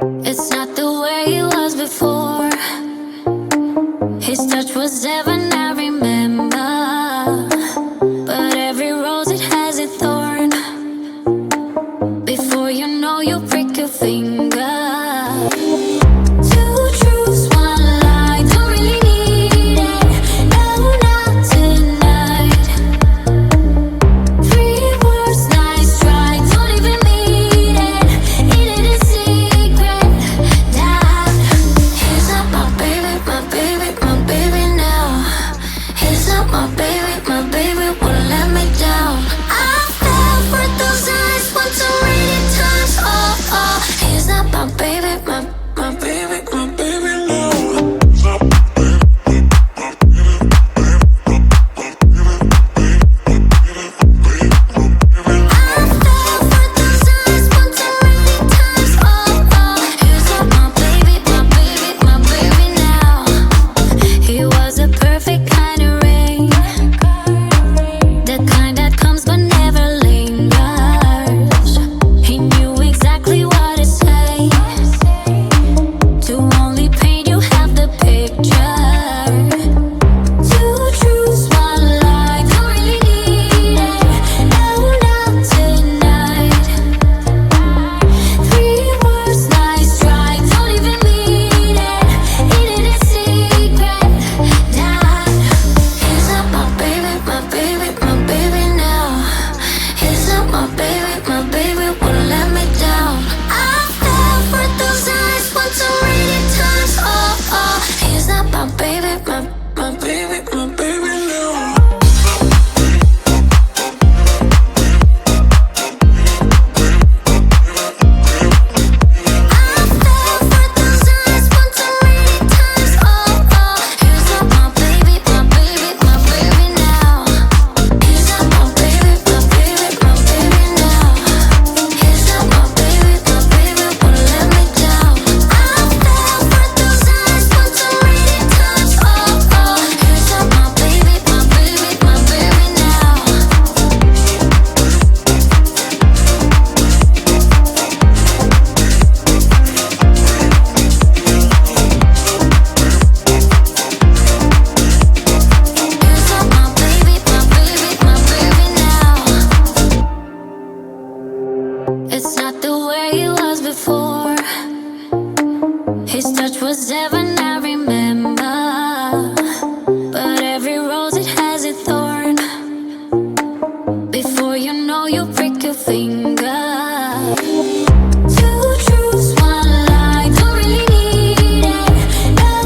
It's not the way it was before. His touch was heaven, I remember. But every rose, it has its thorn. Before you know, you prick your finger. Two truths, one lie, don't really need it. No, not tonight. Three words, nice try, don't even need it. Eat it in secret. Dad, he's not my baby, my baby, my baby now. He's not my baby, won't let me down. I fell for those eyes once too many times. Oh, oh, he's not my baby, my baby, my baby now. He was a perfect kind of rain, the kind that comes but never lingers. He knew exactly what to say, to only paint you half the picture. Two truths, one lie, don't really need it. No, not tonight. Three words, nice try, don't even mean it. Eat it in secret. Dad, he's not my baby, my baby now. He's not my baby, won't let me down. I fell for those eyes once too many times. Oh, oh, he's not my baby, my baby now. It's